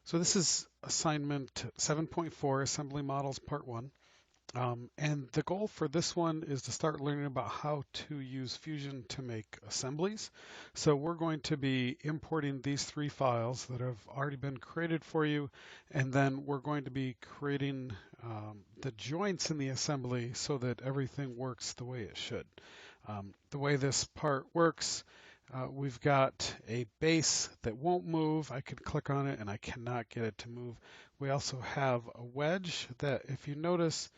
So this is assignment 7.4, Assembly Models Part 1. And the goal for this one is to start learning about how to use Fusion to make assemblies. So we're going to be importing these three files that have already been created for you, and then we're going to be creating the joints in the assembly so that everything works the way it should. The way this part works, we've got a base that won't move. I can click on it and I cannot get it to move. We also have a wedge that, if you notice,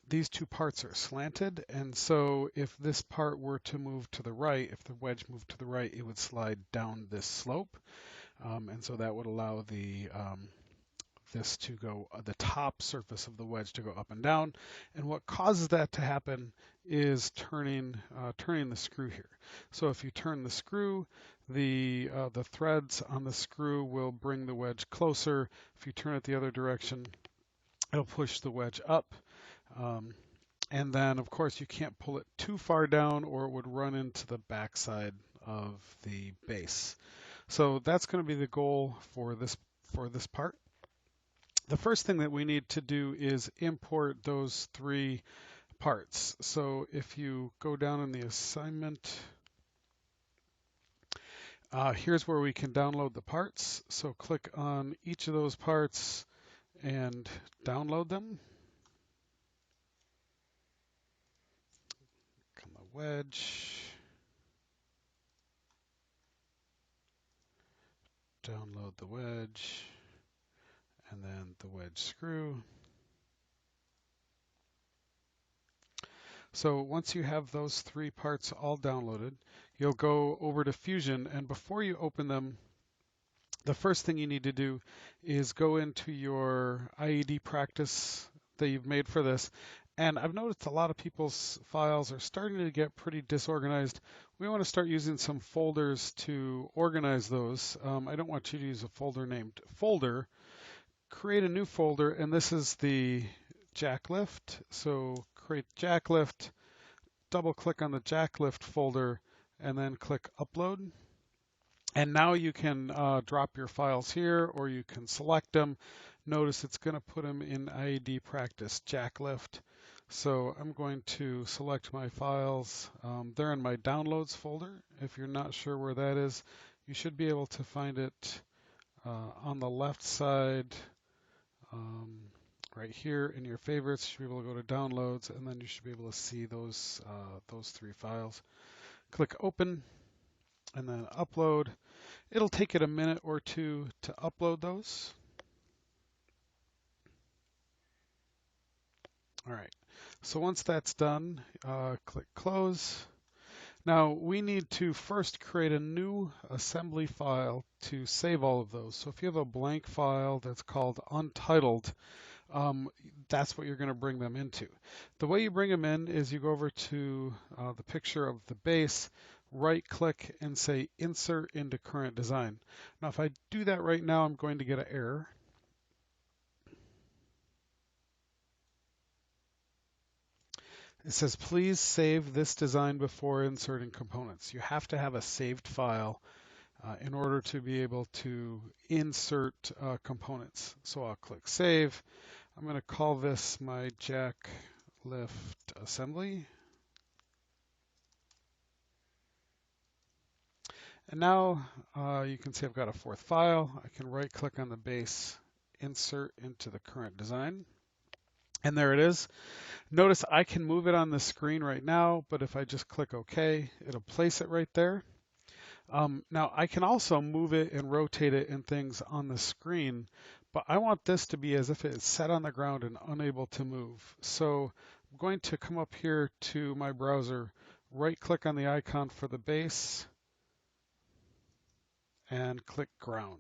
these two parts are slanted, and so if this part were to move to the right, if the wedge moved to the right, it would slide down this slope, and so that would allow this to go, the top surface of the wedge to go up and down. And what causes that to happen is turning the screw here. So if you turn the screw, the threads on the screw will bring the wedge closer. If you turn it the other direction, it'll push the wedge up. And then, of course, you can't pull it too far down or it would run into the backside of the base. So that's going to be the goal for this part. The first thing that we need to do is import those three parts. So if you go down in the assignment, here's where we can download the parts. So click on each of those parts and download them. Click on the wedge, download the wedge, and then the wedge screw. So once you have those three parts all downloaded, you'll go over to Fusion, and before you open them, the first thing you need to do is go into your IED practice that you've made for this. And I've noticed a lot of people's files are starting to get pretty disorganized. We want to start using some folders to organize those. I don't want you to use a folder named folder. Create a new folder, and this is the jack lift. So create jack lift, double click on the jack lift folder, and then click upload. And now you can drop your files here, or you can select them. Notice it's going to put them in IED practice jack lift. So I'm going to select my files. They're in my downloads folder. If you're not sure where that is, you should be able to find it on the left side. Right here in your favorites, you should be able to go to downloads, and then you should be able to see those three files. Click open and then upload. It'll take it a minute or two to upload those. All right, so once that's done, click close. Now we need to first create a new assembly file to save all of those. So if you have a blank file that's called untitled, that's what you're going to bring them into. The way you bring them in is you go over to the picture of the base, right click and say insert into current design. Now if I do that right now, I'm going to get an error. It says please save this design before inserting components. You have to have a saved file in order to be able to insert components. So I'll click save. I'm going to call this my jack lift assembly. And now you can see I've got a fourth file. I can right click on the base, insert into the current design. And there it is. Notice I can move it on the screen right now, but if I just click OK, it'll place it right there. Now I can also move it and rotate it and things on the screen, but I want this to be as if it's set on the ground and unable to move. So I'm going to come up here to my browser, right click on the icon for the base, and click ground.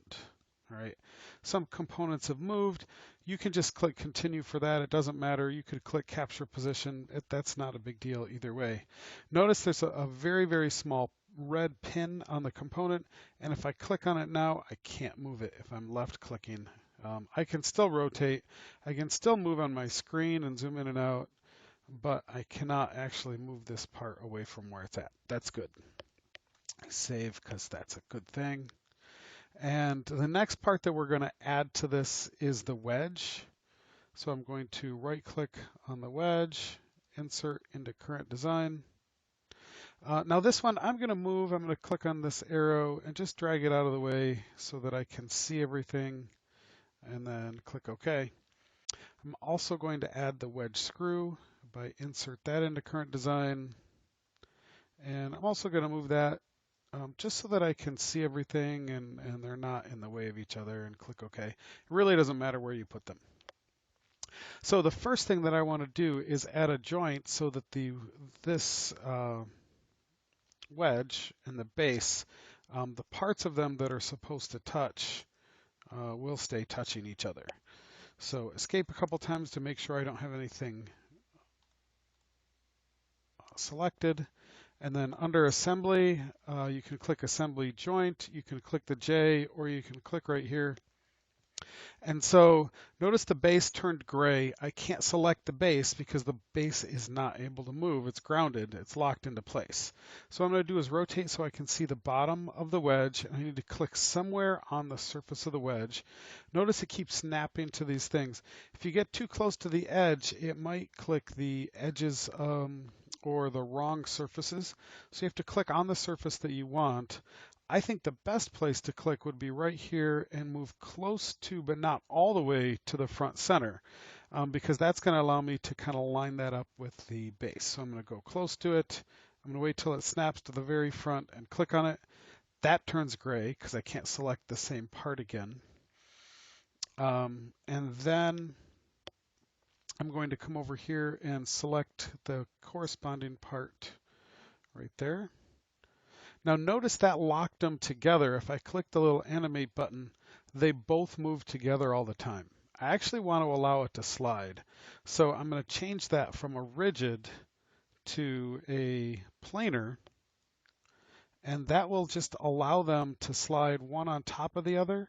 All right, some components have moved. You can just click continue for that. It doesn't matter. You could click capture position. That's not a big deal either way. Notice there's a very, very small red pin on the component, and if I click on it now, I can't move it if I'm left clicking. I can still rotate. I can still move on my screen and zoom in and out, but I cannot actually move this part away from where it's at. That's good. I save because that's a good thing. And the next part that we're going to add to this is the wedge. So I'm going to right click on the wedge, insert into current design. Now this one I'm going to move, I'm going to click on this arrow and just drag it out of the way so that I can see everything, and then click OK. I'm also going to add the wedge screw by insert that into current design. And I'm also going to move that just so that I can see everything and they're not in the way of each other, and click OK. It really doesn't matter where you put them. So the first thing that I want to do is add a joint so that this wedge and the base, the parts of them that are supposed to touch will stay touching each other. So escape a couple times to make sure I don't have anything selected. And then under assembly, you can click assembly joint, you can click the J, or you can click right here. And so notice the base turned gray. I can't select the base because the base is not able to move. It's grounded, it's locked into place. So what I'm going to do is rotate so I can see the bottom of the wedge, and I need to click somewhere on the surface of the wedge. Notice it keeps snapping to these things. If you get too close to the edge, it might click the edges or the wrong surfaces. So you have to click on the surface that you want. I think the best place to click would be right here and move close to, but not all the way to the front center, because that's going to allow me to kind of line that up with the base. So I'm going to go close to it. I'm going to wait till it snaps to the very front and click on it. That turns gray because I can't select the same part again. And then I'm going to come over here and select the corresponding part right there. Now notice that locked them together. If I click the little animate button, they both move together all the time. I actually want to allow it to slide. So I'm going to change that from a rigid to a planar, and that will just allow them to slide one on top of the other.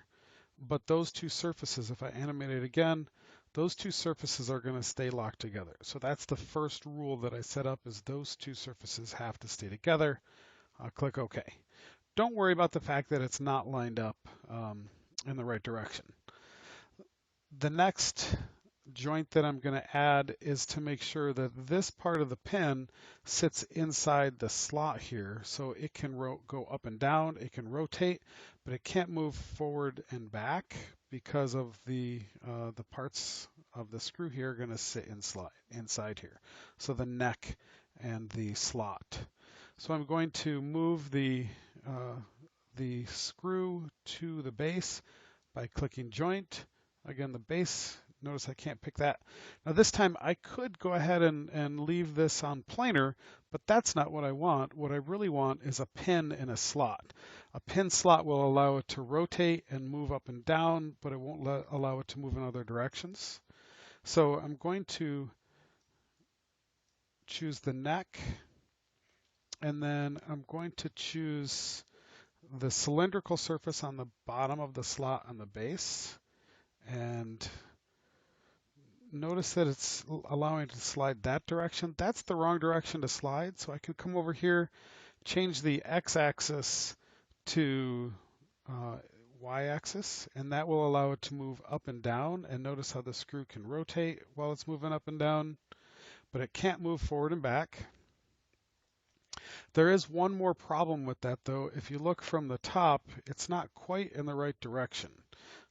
But those two surfaces, if I animate it again, those two surfaces are going to stay locked together. So that's the first rule that I set up, is those two surfaces have to stay together. I'll click OK. Don't worry about the fact that it's not lined up in the right direction. The next joint that I'm going to add is to make sure that this part of the pin sits inside the slot here, so it can go up and down, it can rotate, but it can't move forward and back because of the parts of the screw here are going to sit inside here. So the neck and the slot. So I'm going to move the screw to the base by clicking joint. Again, the base, notice I can't pick that. Now this time I could go ahead and leave this on planar, but that's not what I want. What I really want is a pin in a slot. A pin slot will allow it to rotate and move up and down, but it won't allow it to move in other directions. So I'm going to choose the neck, and then I'm going to choose the cylindrical surface on the bottom of the slot on the base. And notice that it's allowing it to slide that direction. That's the wrong direction to slide. So I can come over here, change the x-axis to y-axis, and that will allow it to move up and down. And notice how the screw can rotate while it's moving up and down, but it can't move forward and back. There is one more problem with that though. If you look from the top, it's not quite in the right direction.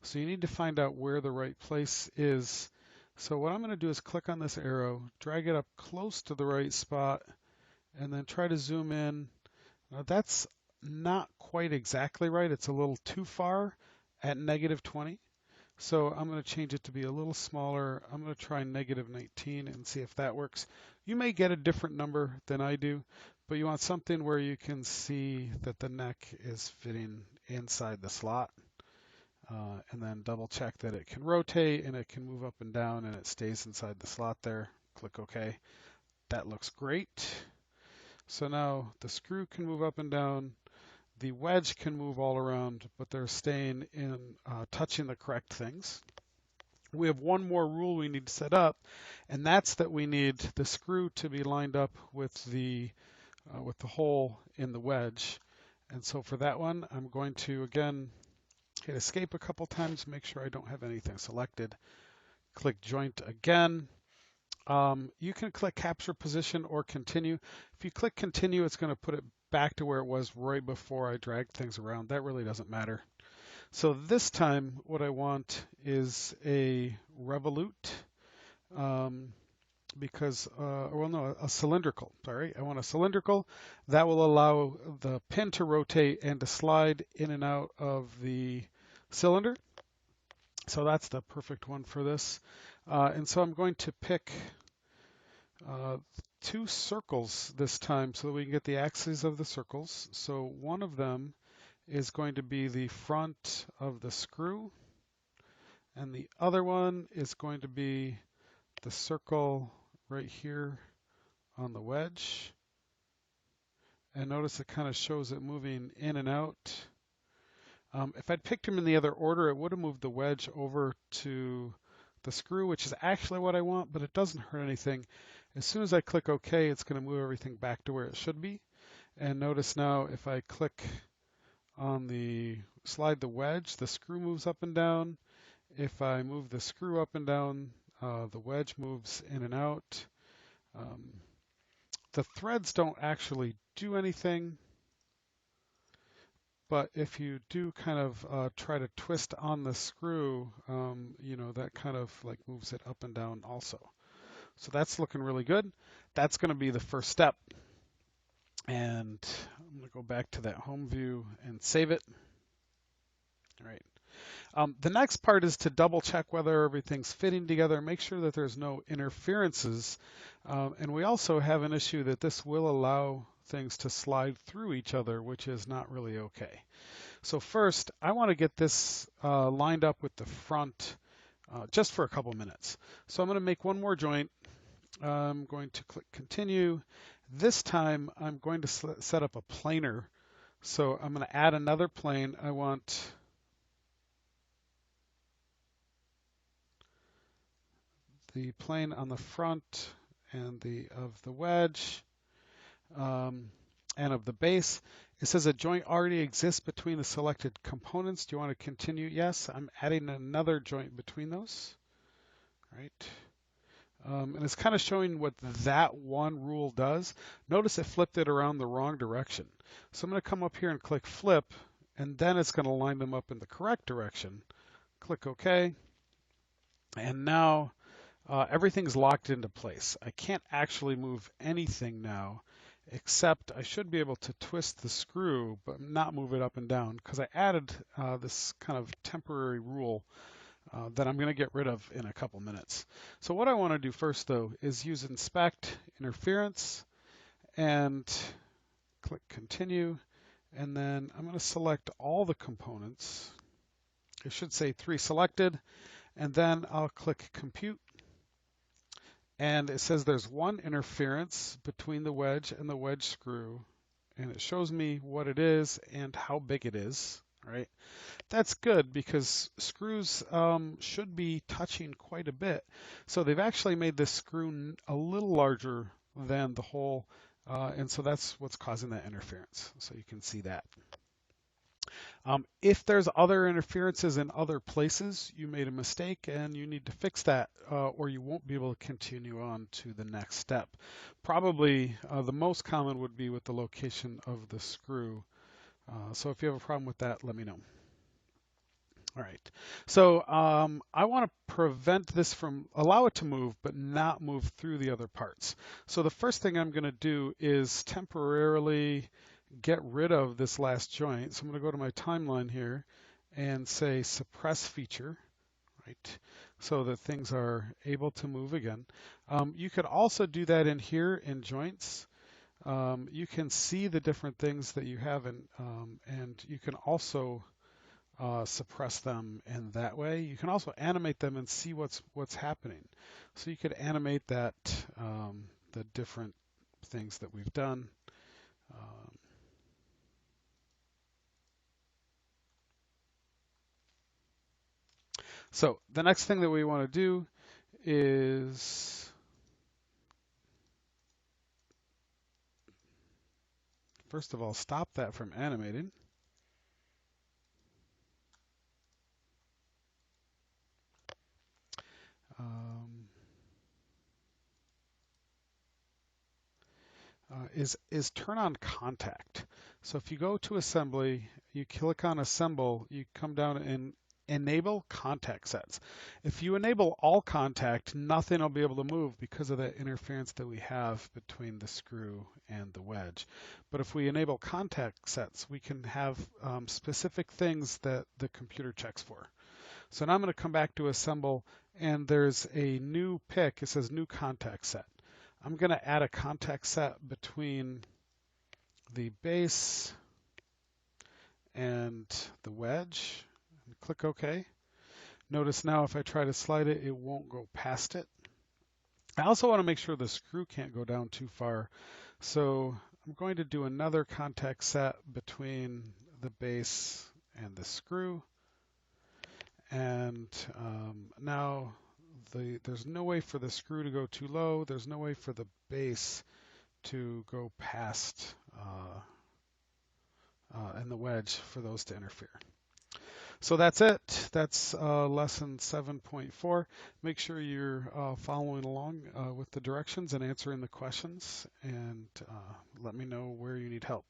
So you need to find out where the right place is. So what I'm going to do is click on this arrow, drag it up close to the right spot, and then try to zoom in. Now that's not quite exactly right. It's a little too far at -20. So I'm going to change it to be a little smaller. I'm going to try -19 and see if that works. You may get a different number than I do, but you want something where you can see that the neck is fitting inside the slot. And then double check that it can rotate and it can move up and down and it stays inside the slot there. Click OK. That looks great. So now the screw can move up and down. The wedge can move all around, but they're staying in, touching the correct things. We have one more rule we need to set up, and that's that we need the screw to be lined up with the hole in the wedge. And so for that one, I'm going to, again, Hit escape a couple times, make sure I don't have anything selected. Click joint again. You can click capture position or continue. If you click continue, it's going to put it back to where it was right before I dragged things around. That really doesn't matter. So this time, what I want is a revolute, because, well, no, a cylindrical. Sorry, I want a cylindrical. That will allow the pin to rotate and to slide in and out of the cylinder. So that's the perfect one for this. And so I'm going to pick two circles this time so that we can get the axes of the circles. So one of them is going to be the front of the screw, and the other one is going to be the circle right here on the wedge. And notice it kind of shows it moving in and out. If I'd picked them in the other order, it would have moved the wedge over to the screw, which is actually what I want, but it doesn't hurt anything. As soon as I click OK, it's going to move everything back to where it should be. And notice now if I click on the slide the wedge, the screw moves up and down. If I move the screw up and down, the wedge moves in and out. The threads don't actually do anything, but if you do kind of try to twist on the screw, you know, that kind of like moves it up and down also. So that's looking really good. That's going to be the first step. And I'm going to go back to that home view and save it. All right. The next part is to double check whether everything's fitting together, make sure that there's no interferences. And we also have an issue that this will allow things to slide through each other, which is not really okay. So first, I want to get this lined up with the front just for a couple minutes. So I'm going to make one more joint. I'm going to click continue. This time, I'm going to set up a planer. So I'm going to add another plane. I want the plane on the front and of the wedge and of the base. It says a joint already exists between the selected components. Do you want to continue? Yes, I'm adding another joint between those. Right. And it's kind of showing what that one rule does. Notice it flipped it around the wrong direction. So I'm going to come up here and click flip, and then it's going to line them up in the correct direction. Click OK. And now everything's locked into place. I can't actually move anything now, except I should be able to twist the screw, but not move it up and down, because I added this kind of temporary rule that I'm going to get rid of in a couple minutes. So what I want to do first, though, is use inspect interference and click continue. And then I'm going to select all the components. It should say 3 selected. And then I'll click compute. And it says there's one interference between the wedge and the wedge screw. And it shows me what it is and how big it is. Right? That's good because screws should be touching quite a bit. So they've actually made this screw a little larger than the hole, and so that's what's causing that interference. So you can see that. If there's other interferences in other places, you made a mistake and you need to fix that, or you won't be able to continue on to the next step. Probably the most common would be with the location of the screw. So if you have a problem with that, let me know. All right, so I want to prevent this from, allow it to move, but not move through the other parts. So the first thing I'm going to do is temporarily get rid of this last joint. So I'm going to go to my timeline here and say suppress feature, right? So that things are able to move again. You could also do that in here in joints. You can see the different things that you have and you can also suppress them in that way. You can also animate them and see what's happening. So you could animate that, the different things that we've done. So the next thing that we want to do is first of all stop that from animating. is turn on contact. So if you go to assembly, you click on assemble, you come down and enable contact sets. If you enable all contact, nothing will be able to move because of that interference that we have between the screw and the wedge. But if we enable contact sets, we can have specific things that the computer checks for. So now I'm going to come back to assemble, and there's a new pick. It says new contact set. I'm going to add a contact set between the base and the wedge. Click OK. Notice now if I try to slide it, it won't go past it. I also want to make sure the screw can't go down too far. So I'm going to do another contact set between the base and the screw. And now there's no way for the screw to go too low. There's no way for the base to go past and the wedge for those to interfere. So that's it. That's lesson 7.4. Make sure you're following along with the directions and answering the questions, and let me know where you need help.